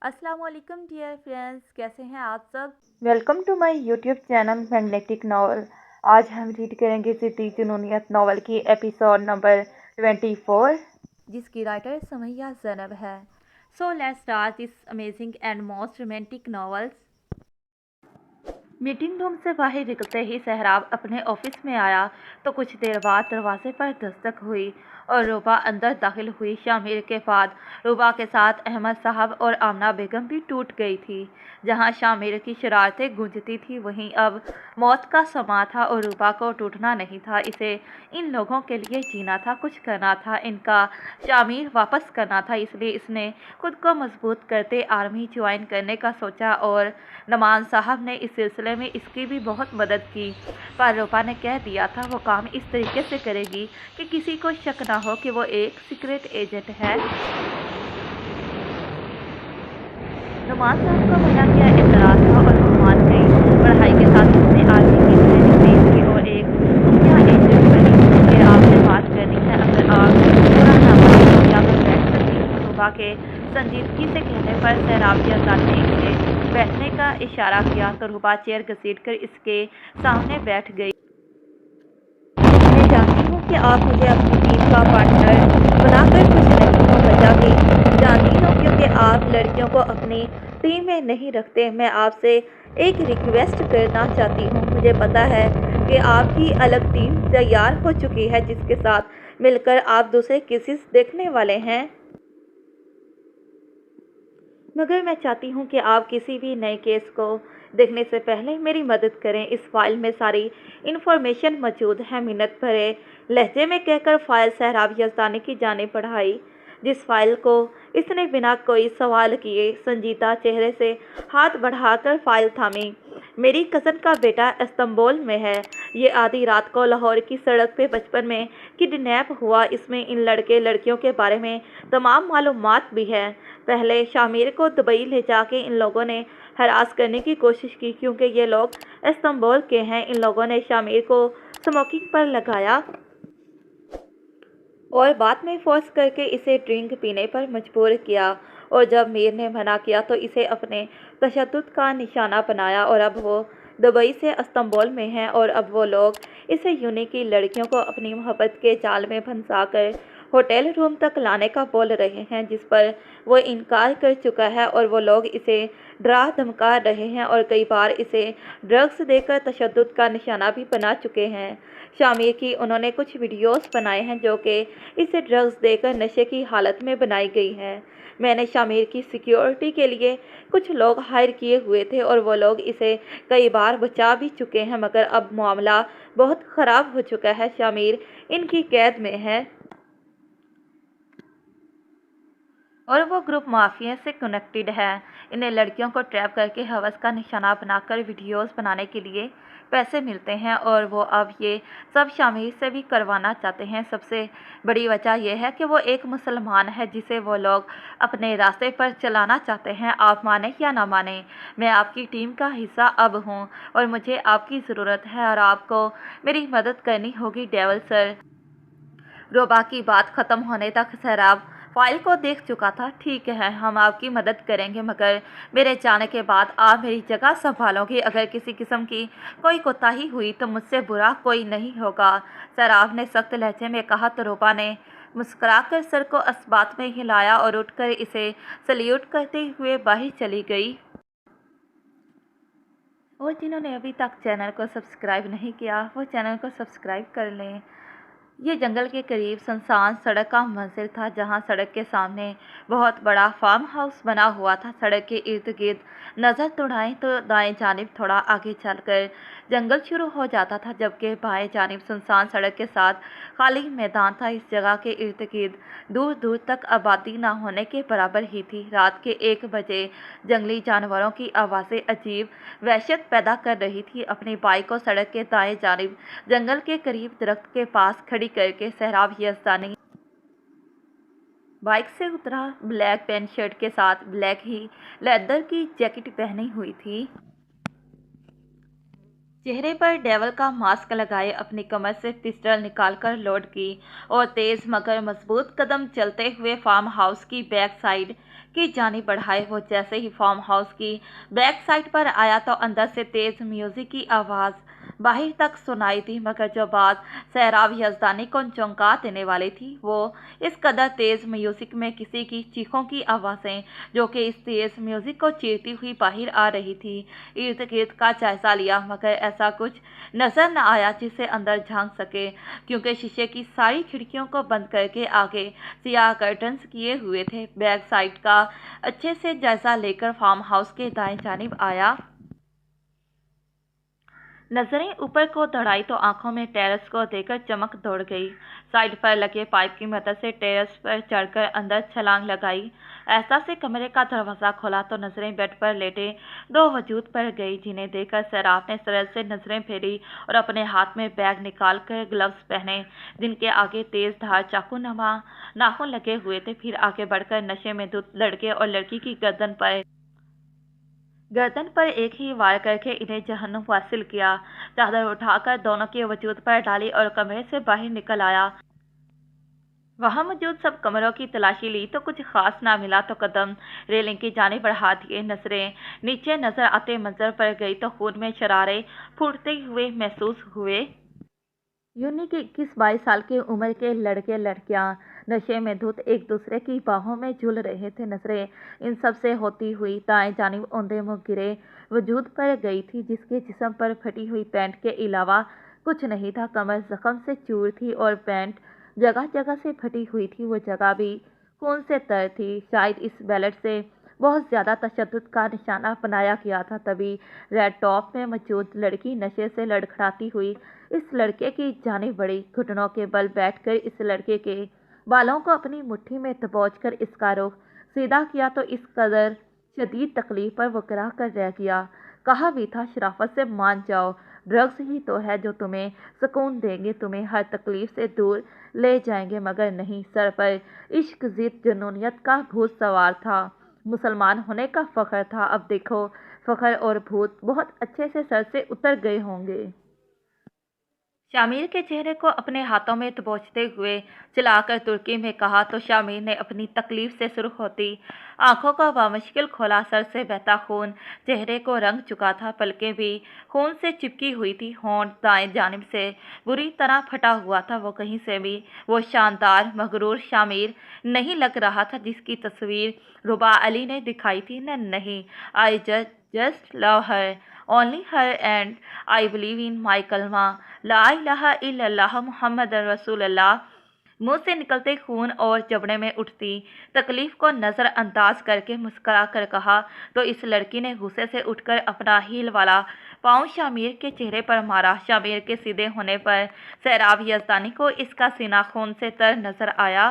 अस्सलाम वालेकुम dear friends, कैसे हैं आप सब। Welcome to my YouTube channel magnetic novel. आज हम रीड करेंगे ज़िद्दी जुनूनियत नॉवल की एपिसोड नंबर 24। जिसकी राइटर समैया ज़ैनब है। So let's start this amazing and most romantic novels. Meeting room से बाहर निकलते ही सहराब अपने ऑफिस में आया तो कुछ देर बाद दरवाजे पर दस्तक हुई और रूबा अंदर दाखिल हुई। शामिर के बाद रूबा के साथ अहमद साहब और आमना बेगम भी टूट गई थी। जहां शामिर की शरारतें गूंजती थी वहीं अब मौत का समा था और रूबा को टूटना नहीं था। इसे इन लोगों के लिए जीना था, कुछ करना था, इनका शामिर वापस करना था। इसलिए इसने खुद को मजबूत करते आर्मी ज्वाइन करने का सोचा और नमान साहब ने इस सिलसिले में इसकी भी बहुत मदद की। पर रूपा ने कह दिया था वो काम इस तरीके से करेगी कि किसी को शक ना हो कि वो एक सीक्रेट एजेंट है। नुमान साहब को मना किया एतराज था और वो मान गई। पढ़ाई के साथ उसने आर्मी की ट्रेनिंग ली थी और एक खुफिया एजेंट बनी कि आपसे बात करनी है, अगर आप पूरा ना माने तो क्या मैं बैठ सकती हूँ। रूबा के संजीदगी से कहने पर सहराब यज़दानी ने इसे बैठने का इशारा किया तो रूबा चेयर घसीटकर इसके सामने बैठ गई। मैं जानती हूँ कि आप मुझे अपनी टीम का पार्टनर बनाकर खुश नहीं हो, वजह भी जानती हूँ क्योंकि आप लड़कियों को अपनी टीम में नहीं रखते। मैं आपसे एक रिक्वेस्ट करना चाहती हूँ। मुझे पता है कि आपकी अलग टीम तैयार हो चुकी है जिसके साथ मिलकर आप दूसरे केसेस देखने वाले हैं, मगर मैं चाहती हूँ कि आप किसी भी नए केस को देखने से पहले मेरी मदद करें। इस फाइल में सारी इन्फॉर्मेशन मौजूद है। मिन्नत भरे लहजे में कहकर फाइल सहराब यज़दानी की जाने पढ़ाई, जिस फाइल को इसने बिना कोई सवाल किए संजीदा चेहरे से हाथ बढ़ाकर फाइल थामी। मेरी कज़न का बेटा इस्तांबुल में है। ये आधी रात को लाहौर की सड़क पे बचपन में किडनैप हुआ। इसमें इन लड़के लड़कियों के बारे में तमाम मालूमात भी है। पहले शामिर को दुबई ले जाके इन लोगों ने हरास करने की कोशिश की क्योंकि ये लोग इस्तांबुल के हैं। इन लोगों ने शामिर को स्मोकिंग पर लगाया और बाद में फोर्स करके इसे ड्रिंक पीने पर मजबूर किया और जब मीर ने मना किया तो इसे अपने तशद्दुद का निशाना बनाया और अब वो दुबई से इस्तांबुल में है और अब वो लोग इसे यूनी की लड़कियों को अपनी मोहब्बत के जाल में फंसा कर होटल रूम तक लाने का बोल रहे हैं, जिस पर वो इनकार कर चुका है और वो लोग इसे डरा धमका रहे हैं और कई बार इसे ड्रग्स देकर तशद्दुद का निशाना भी बना चुके हैं। शामिर की उन्होंने कुछ वीडियोस बनाए हैं जो कि इसे ड्रग्स देकर नशे की हालत में बनाई गई हैं। मैंने शामिर की सिक्योरिटी के लिए कुछ लोग हायर किए हुए थे और वो लोग इसे कई बार बचा भी चुके हैं, मगर अब मामला बहुत ख़राब हो चुका है। शामिर इनकी कैद में है और वो ग्रुप माफिया से कनेक्टेड है। इन्हें लड़कियों को ट्रैप करके हवस का निशाना बनाकर वीडियोस बनाने के लिए पैसे मिलते हैं और वो अब ये सब शामिर से भी करवाना चाहते हैं। सबसे बड़ी वजह यह है कि वो एक मुसलमान है जिसे वो लोग अपने रास्ते पर चलाना चाहते हैं। आप माने या ना माने, मैं आपकी टीम का हिस्सा अब हूँ और मुझे आपकी ज़रूरत है और आपको मेरी मदद करनी होगी डेवल सर। रोबा की बात ख़त्म होने तक सहराब फाइल को देख चुका था। ठीक है, हम आपकी मदद करेंगे, मगर मेरे जाने के बाद आप मेरी जगह संभालोगे। अगर किसी किस्म की कोई कोताही हुई तो मुझसे बुरा कोई नहीं होगा, सहराब ने सख्त लहजे में कहा। तो रोबा ने मुस्कुराकर सर को इस्बात में हिलाया और उठकर इसे सल्यूट करते हुए बाहर चली गई। और जिन्होंने अभी तक चैनल को सब्सक्राइब नहीं किया वो चैनल को सब्सक्राइब कर लें। ये जंगल के करीब सुनसान सड़क का मंजिल था जहाँ सड़क के सामने बहुत बड़ा फार्म हाउस बना हुआ था। सड़क के इर्द गिर्द नज़र दौड़ाएं तो दाएं जानिब थोड़ा आगे चलकर जंगल शुरू हो जाता था, जबकि बाएं जानिब सुनसान सड़क के साथ खाली मैदान था। इस जगह के इर्द गिर्द दूर दूर तक आबादी ना होने के बराबर ही थी। रात के 1 बजे जंगली जानवरों की आवाज़ें अजीब वहशत पैदा कर रही थी। अपनी बाइक को सड़क के दाएं जानिब जंगल के करीब दरख्त के पास खड़ी करके सहराब यज़दानी बाइक से उतरा। ब्लैक पैंट शर्ट के साथ ब्लैक ही लेदर की जैकेट पहनी हुई थी। चेहरे पर डेवल का मास्क लगाए अपनी कमर से पिस्टल निकालकर लोड की और तेज मगर मजबूत कदम चलते हुए फार्म हाउस की बैक साइड की जानिब बढ़ाए। वो जैसे ही फार्म हाउस की बैक साइड पर आया तो अंदर से तेज म्यूजिक की आवाज़ बाहर तक सुनाई दी, मगर जो बात सहराब यजदानी को चौंका देने वाली थी वो इस कदर तेज म्यूजिक में किसी की चीखों की आवाज़ें जो कि इस तेज म्यूजिक को चीरती हुई बाहर आ रही थी। इर्द गिर्द का जायजा लिया, मगर ऐसा कुछ नजर न आया जिसे अंदर झांक सके, क्योंकि शीशे की सारी खिड़कियों को बंद करके आगे सियाह कर्टन्स किए हुए थे। बैक साइड का अच्छे से जायजा लेकर फार्म हाउस के दाएं जानिब आया। नजरें ऊपर को दौड़ाई तो आंखों में टेरेस को देखकर चमक दौड़ गई। साइड पर लगे पाइप की मदद से टेरेस पर चढ़कर अंदर छलांग लगाई। ऐसा से कमरे का दरवाजा खोला तो नजरें बेड पर लेटे दो वजूद पर गई, जिन्हें देखकर सैराब ने सरल से नजरें फेरी और अपने हाथ में बैग निकाल कर ग्लव्स पहने, जिनके आगे तेज धार चाकू नमा नाखून लगे हुए थे। फिर आगे बढ़कर नशे में धुत लड़के और लड़की की गर्दन पर एक ही वार करके इन्हें जहन्नुम वासिल किया। चादर उठाकर दोनों के वजूद पर डाली और कमरे से बाहर निकल आया। वहां मौजूद सब कमरों की तलाशी ली तो कुछ खास ना मिला तो कदम रेलिंग की जानिब बढ़ा दिए। नजरें नीचे नजर आते मंजर पर गई तो खून में शरारे फूटते हुए महसूस हुए। यूनी के 21-22 साल की उम्र के लड़के लड़कियां नशे में धुत एक दूसरे की बाहों में झूल रहे थे। नजरें इन सब से होती हुई दाएं जानिब औंधे मुंह गिरे वजूद पर गई थी, जिसके जिस्म पर फटी हुई पैंट के अलावा कुछ नहीं था। कमर जख्म से चूर थी और पैंट जगह जगह से फटी हुई थी, वो जगह भी खून से तर थी। शायद इस बैलेट से बहुत ज़्यादा तशद्दुद का निशाना बनाया गया था। तभी रेड टॉप में मौजूद लड़की नशे से लड़खड़ाती हुई इस लड़के की जानिब बढ़ी। घुटनों के बल बैठकर इस लड़के के बालों को अपनी मुट्ठी में दबोचकर इसका रुख सीधा किया तो इस कदर शदीद तकलीफ पर वो कराह कर रह गया। कहा भी था शराफत से मान जाओ, ड्रग्स ही तो है जो तुम्हें सुकून देंगे, तुम्हें हर तकलीफ से दूर ले जाएंगे। मगर नहीं, सर पर इश्क जिद जुनूनियत का भूत सवार था। मुसलमान होने का फख्र था। अब देखो फख्र और भूत बहुत अच्छे से सर से उतर गए होंगे। शामिर के चेहरे को अपने हाथों में दबोचते हुए चलाकर तुर्की में कहा तो शामिर ने अपनी तकलीफ से सुर्ख होती आंखों को बामुश्किल खोला। सर से बहता खून चेहरे को रंग चुका था, पलकें भी खून से चिपकी हुई थी। होंठ दाएं जानिब से बुरी तरह फटा हुआ था। वो कहीं से भी वो शानदार मगरूर शामिर नहीं लग रहा था जिसकी तस्वीर रुबा अली ने दिखाई थी। नहीं, आई just love her, only her, and I believe in my कलमा ला इलाहा इल्लल्लाह मुहम्मद रसूलुल्लाह। मुंह से निकलते खून और जबड़े में उठती तकलीफ को नज़रअंदाज करके मुस्करा कर कहा तो इस लड़की ने गुस्से से उठकर अपना हील वाला पाँव शामिर के चेहरे पर मारा। शामिर के सीधे होने पर सहराब यजदानी को इसका सीना खून से तर नजर आया।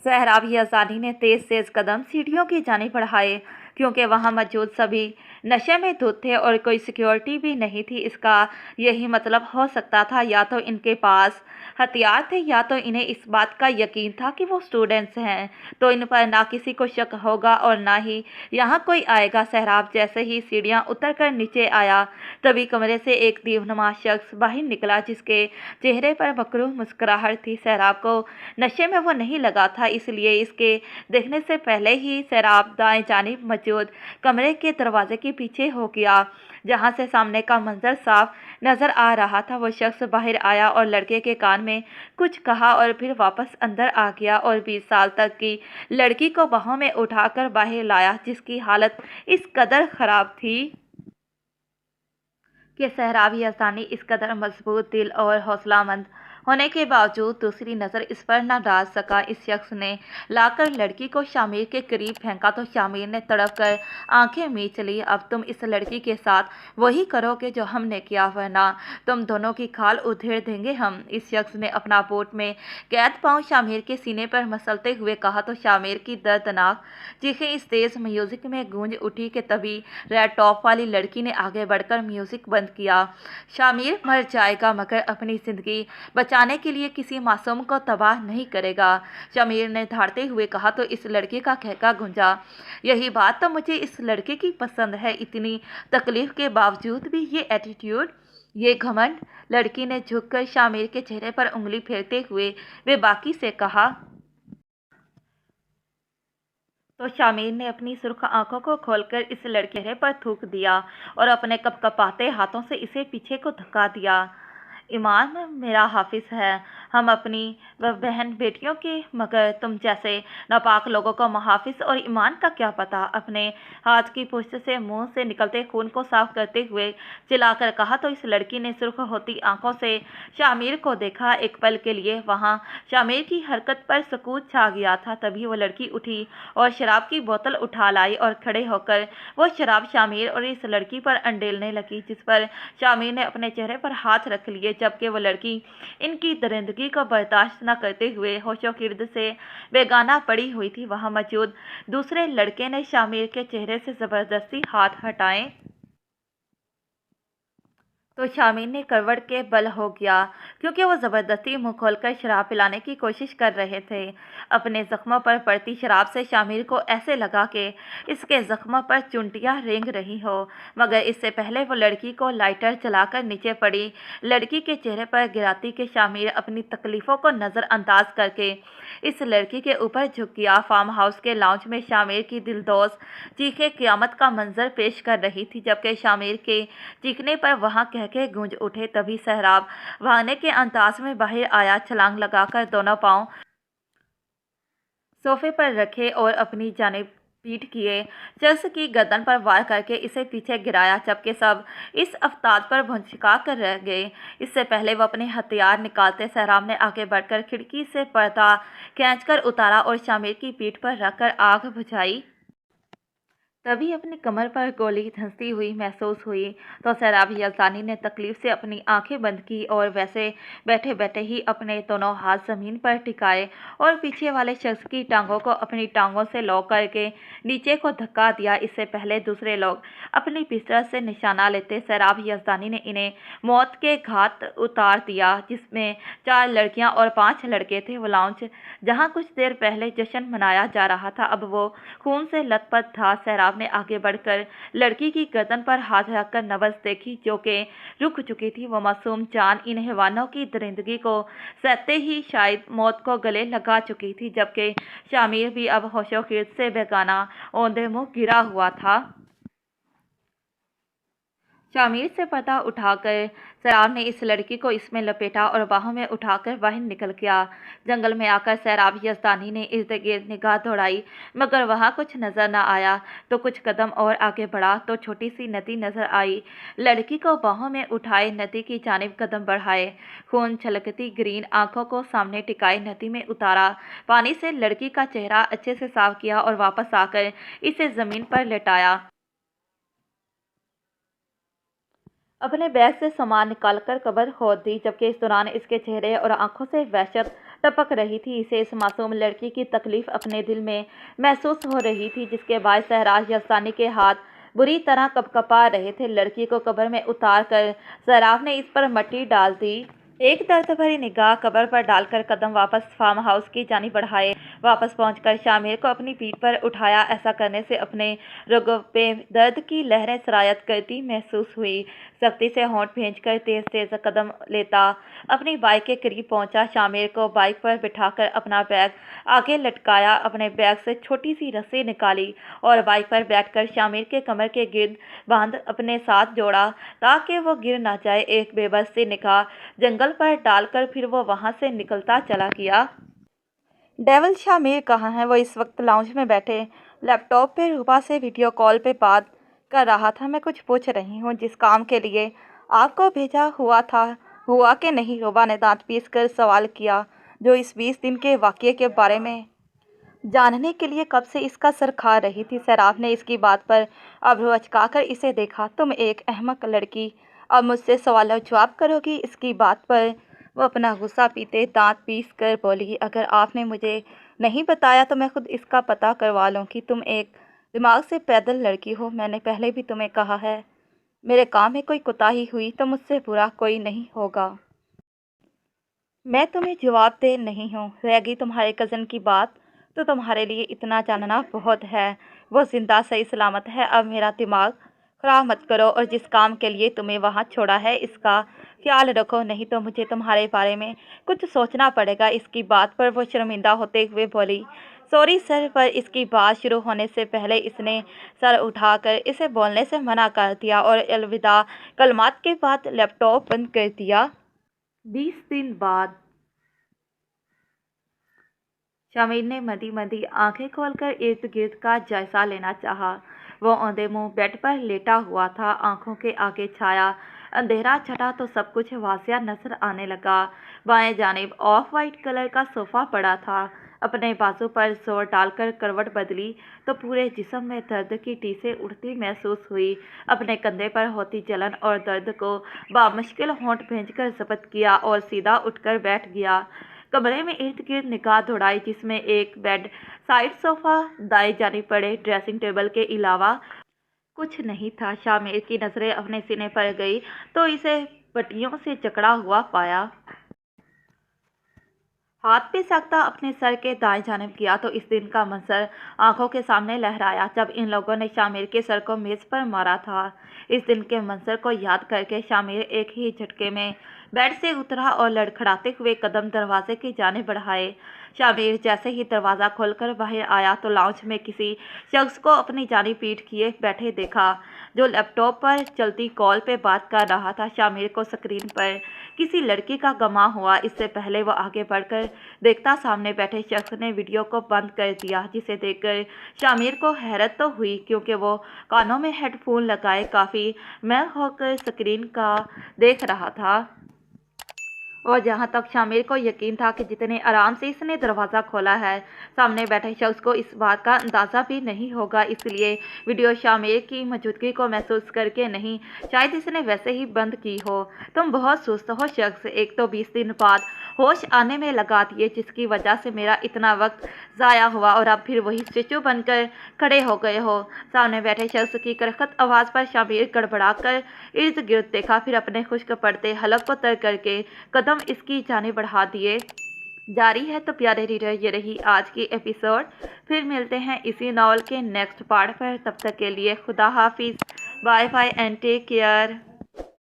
सहराब यजदानी ने तेज तेज कदम सीढ़ियों की जानिब बढ़ाए, क्योंकि वहां मौजूद सभी नशे में धुत थे और कोई सिक्योरिटी भी नहीं थी। इसका यही मतलब हो सकता था, या तो इनके पास हथियार थे या तो इन्हें इस बात का यकीन था कि वो स्टूडेंट्स हैं, तो इन पर ना किसी को शक होगा और ना ही यहाँ कोई आएगा। सहराब जैसे ही सीढ़ियाँ उतर कर नीचे आया तभी कमरे से एक दीवनुमा शख्स बाहर निकला, जिसके चेहरे पर मकरूह मुस्कुराहट थी। सहराब को नशे में वो नहीं लगा था, इसलिए इसके देखने से पहले ही सहराब दाएं जानिब मौजूद कमरे के दरवाजे के पीछे हो गया, जहां से सामने का मंजर साफ नजर आ रहा था। वो शख्स बाहर आया और लड़के के कान में कुछ कहा और फिर वापस अंदर आ गया और 20 साल तक की लड़की को बाहों में उठाकर बाहर लाया, जिसकी हालत इस कदर खराब थी कि सहराब यजदानी इस कदर मजबूत दिल और हौसलामंद होने के बावजूद दूसरी नज़र इस पर न डाल सका। इस शख्स ने लाकर लड़की को शामिर के करीब फेंका तो शामिर ने तड़प कर आंखें मीच ली। अब तुम इस लड़की के साथ वही करोगे जो हमने किया, वरना तुम दोनों की खाल उधेड़ देंगे हम। इस शख्स ने अपना बोट में कैद पाँव शामिर के सीने पर मसलते हुए कहा तो शामिर की दर्दनाक चीखें इस तेज म्यूजिक में गूंज उठी कि तभी रेड टॉप वाली लड़की ने आगे बढ़कर म्यूजिक बंद किया। शामिर मर जाएगा मगर अपनी जिंदगी बचाने के लिए किसी मासूम को तबाह नहीं करेगा, शामिर ने धाड़ते हुए कहा तो इस लड़के का कहका गूंजा। यही बात तो मुझे इस लड़के की पसंद है, इतनी तकलीफ के बावजूद भी ये एटीट्यूड, ये घमंड। लड़की ने झुककर शामिर के चेहरे पर उंगली फेरते हुए बेबाकी से कहा तो शामिर ने अपनी सुर्ख आंखों को खोलकर इस लड़के के चेहरे पर थूक दिया और अपने कपकपाते हाथों से इसे पीछे को धक्का दिया। ईमान मेरा हाफिज है, हम अपनी बहन बेटियों के, मगर तुम जैसे नापाक लोगों को मुहाफिज और ईमान का क्या पता। अपने हाथ की पुष्ट से मुंह से निकलते खून को साफ करते हुए चिल्लाकर कहा तो इस लड़की ने सुर्ख होती आंखों से शामिर को देखा। एक पल के लिए वहां शामिर की हरकत पर सुकूत छा गया था। तभी वो लड़की उठी और शराब की बोतल उठा लाई और खड़े होकर वो शराब शामिर और इस लड़की पर अंडेलने लगी, जिस पर शामिर ने अपने चेहरे पर हाथ रख लिए, जबकि वो लड़की इनकी दरिंदगी को बर्दाश्त न करते हुए होशो-गिर्द से बेगाना पड़ी हुई थी। वहां मौजूद दूसरे लड़के ने शामिर के चेहरे से जबरदस्ती हाथ हटाए तो शामिर ने करवट के बल हो गया, क्योंकि वो ज़बरदस्ती मुंह खोलकर शराब पिलाने की कोशिश कर रहे थे। अपने ज़ख्मों पर पड़ती शराब से शामिर को ऐसे लगा कि इसके ज़ख्मों पर चुंटियाँ रेंग रही हो, मगर इससे पहले वो लड़की को लाइटर जलाकर नीचे पड़ी लड़की के चेहरे पर गिराती कि शामिर अपनी तकलीफ़ों को नज़रअंदाज करके इस लड़की के ऊपर झुक गया। फार्म हाउस के लाउंज में शामिर की दिलदोज़ चीखें क़यामत का मंजर पेश कर रही थी, जबकि शामिर के चीखने पर वहां कहके गूंज उठे। तभी सहराब भागने के अंदाज में बाहर आया, छलांग लगाकर दोनों पांव सोफे पर रखे और अपनी जानिब पीठ किए शख्स की गर्दन पर वार करके इसे पीछे गिराया, जबकि सब इस अफताब पर भौंचक्का कर रह गए। इससे पहले वो अपने हथियार निकालते सहराब ने आगे बढ़कर खिड़की से पर्दा खींचकर उतारा और शामिर की पीठ पर रखकर आग बुझाई। तभी अपनी कमर पर गोली धंसती हुई महसूस हुई तो सहराब यज़दानी ने तकलीफ से अपनी आंखें बंद की और वैसे बैठे बैठे ही अपने दोनों हाथ ज़मीन पर टिकाए और पीछे वाले शख्स की टांगों को अपनी टांगों से लॉक करके नीचे को धक्का दिया। इससे पहले दूसरे लोग अपनी पिस्टल से निशाना लेते सहराब यज़दानी ने इन्हें मौत के घाट उतार दिया, जिसमें 4 लड़कियां और 5 लड़के थे। वो लाउंज जहां कुछ देर पहले जश्न मनाया जा रहा था, अब वो खून से लथपथ था। सहराब ने आगे बढ़कर लड़की की गर्दन पर हाथ रखकर नब्ज़ देखी, जो कि रुक चुकी थी। वो मासूम जान इन हैवानों की दरिंदगी को सहते ही शायद मौत को गले लगा चुकी थी, जबकि शामिर भी अब होशो-गिर्द से बेगाना औंधे मुंह गिरा हुआ था। शामिर से पर्दा उठाकर सहराब ने इस लड़की को इसमें लपेटा और बाहों में उठाकर बाहर निकल गया। जंगल में आकर सहराब यज़दानी ने इर्द गिर्द निगाह दौड़ाई, मगर वहाँ कुछ नजर न आया। तो कुछ कदम और आगे बढ़ा तो छोटी सी नदी नजर आई। लड़की को बाहों में उठाए नदी की जानिब कदम बढ़ाए, खून छलकती ग्रीन आंखों को सामने टिकाए नदी में उतारा। पानी से लड़की का चेहरा अच्छे से साफ किया और वापस आकर इसे ज़मीन पर लेटाया। अपने बैग से सामान निकालकर कब्र खोद दी, जबकि इस दौरान इसके चेहरे और आंखों से वहशत टपक रही थी। इसे इस मासूम लड़की की तकलीफ अपने दिल में महसूस हो रही थी, जिसके बाद सहराब यज़दानी के हाथ बुरी तरह कपकपा रहे थे। लड़की को कब्र में उतार कर सहराब ने इस पर मिट्टी डाल दी। एक दर्द भरी निगाह कब्र पर डालकर कदम वापस फार्म हाउस की जानिब बढ़ाए। वापस पहुंचकर शामिर को अपनी पीठ पर उठाया। ऐसा करने से अपने रगों पे दर्द की लहरें सरायत करती महसूस हुई। सख्ती से होंठ भींचकर तेज तेज कदम लेता अपनी बाइक के करीब पहुंचा। शामिर को बाइक पर बिठाकर अपना बैग आगे लटकाया। अपने बैग से छोटी सी रस्सी निकाली और बाइक पर बैठकर शामिर के कमर के गिर्द बांध अपने साथ जोड़ा ताकि वो गिर ना जाए। एक बेबस सी निगाह जंगल पर डालकर फिर वो वहां से निकलता चला गया। डेविल शामिर कहाँ है? वो इस वक्त लाउंज में बैठे लैपटॉप पे रूबा से वीडियो कॉल पे बात कर रहा था। मैं कुछ पूछ रही हूँ, जिस काम के लिए आपको भेजा हुआ था हुआ कि नहीं? रूबा ने दांत पीस कर सवाल किया, जो इस 20 दिन के वाक़ये के बारे में जानने के लिए कब से इसका सर खा रही थी। सहराब ने इसकी बात पर अब्रू अचकाकर इसे देखा। तुम एक अहमक लड़की, अब मुझसे सवाल जवाब करोगी? इसकी बात पर वो अपना गुस्सा पीते दांत पीस कर बोली, अगर आपने मुझे नहीं बताया तो मैं खुद इसका पता करवा लूँगी। तुम एक दिमाग से पैदल लड़की हो। मैंने पहले भी तुम्हें कहा है, मेरे काम में कोई कोताही हुई तो मुझसे बुरा कोई नहीं होगा। मैं तुम्हें जवाब दे नहीं हूँ। रह गई तुम्हारे कज़न की बात, तो तुम्हारे लिए इतना जानना बहुत है। वो जिंदा सही सलामत है। अब मेरा दिमाग खराब मत करो और जिस काम के लिए तुम्हें वहाँ छोड़ा है इसका ख्याल रखो, नहीं तो मुझे तुम्हारे बारे में कुछ सोचना पड़ेगा। इसकी बात पर वो शर्मिंदा होते हुए बोली। सॉरी सर, पर इसकी बात शुरू होने से पहले इसने सर उठाकर इसे बोलने से मना कर दिया और अलविदा कलमात के बाद लैपटॉप बंद कर दिया। 20 दिन बाद शामिर ने मदी मदी आंखें खोलकर इर्द गिर्द का जायजा लेना चाहा। वो औंधे मुंह बेड पर लेटा हुआ था। आंखों के आगे छाया अंधेरा छटा तो सब कुछ वासिया नजर आने लगा। बाएं जानिब ऑफ वाइट कलर का सोफा पड़ा था। अपने बाजू पर जोर डालकर करवट बदली तो पूरे जिस्म में दर्द की टीसें उठती महसूस हुई। अपने कंधे पर होती जलन और दर्द को बामुश्किल होंठ भेजकर जब्त किया और सीधा उठकर बैठ गया। कमरे में इर्द गिर्द निगाह दौड़ाई, जिसमें एक बेड, साइड सोफा, दाएं जानिब पड़े ड्रेसिंग टेबल के अलावा कुछ नहीं था। शामिर की नजरें अपने सीने पर गई तो इसे पट्टियों से जकड़ा हुआ पाया। हाथ पे साकता अपने सर के दाएं जानिब किया तो इस दिन का मंजर आंखों के सामने लहराया जब इन लोगों ने शामिर के सर को मेज पर मारा था। इस दिन के मंजर को याद करके शामिर एक ही झटके में बेड से उतरा और लड़खड़ाते हुए कदम दरवाजे की जानिब बढ़ाए। शामिर जैसे ही दरवाज़ा खोलकर बाहर आया तो लाउंज में किसी शख्स को अपनी जानी पीठ किए बैठे देखा, जो लैपटॉप पर चलती कॉल पे बात कर रहा था। शामिर को स्क्रीन पर किसी लड़की का गमा हुआ। इससे पहले वो आगे बढ़कर देखता सामने बैठे शख्स ने वीडियो को बंद कर दिया, जिसे देखकर शामिर को हैरत तो हुई क्योंकि वो कानों में हेडफोन लगाए काफ़ी महल होकर स्क्रीन का देख रहा था। और जहां तक शामिर को यकीन था कि जितने आराम से इसने दरवाज़ा खोला है, सामने बैठे शख्स को इस बात का अंदाज़ा भी नहीं होगा। इसलिए वीडियो शामिर की मौजूदगी को महसूस करके नहीं, शायद इसने वैसे ही बंद की हो। तुम बहुत सुस्त हो शख्स, एक तो 20 दिन बाद होश आने में लगा दिए, जिसकी वजह से मेरा इतना वक्त ज़ाया हुआ, और अब फिर वही स्टेचू बनकर खड़े हो गए हो। सामने बैठे शख्स की करखत आवाज़ पर शामिर गड़बड़ा कर इर्द गिर्द देखा, फिर अपने खुश्क पड़ते हलक को तर करके कदम इसकी जाने बढ़ा दिए। जारी है तो प्यारे रीडर, ये रही आज की एपिसोड। फिर मिलते हैं इसी नॉवल के नेक्स्ट पार्ट पर। तब तक के लिए खुदा हाफिज़, bye bye and take care.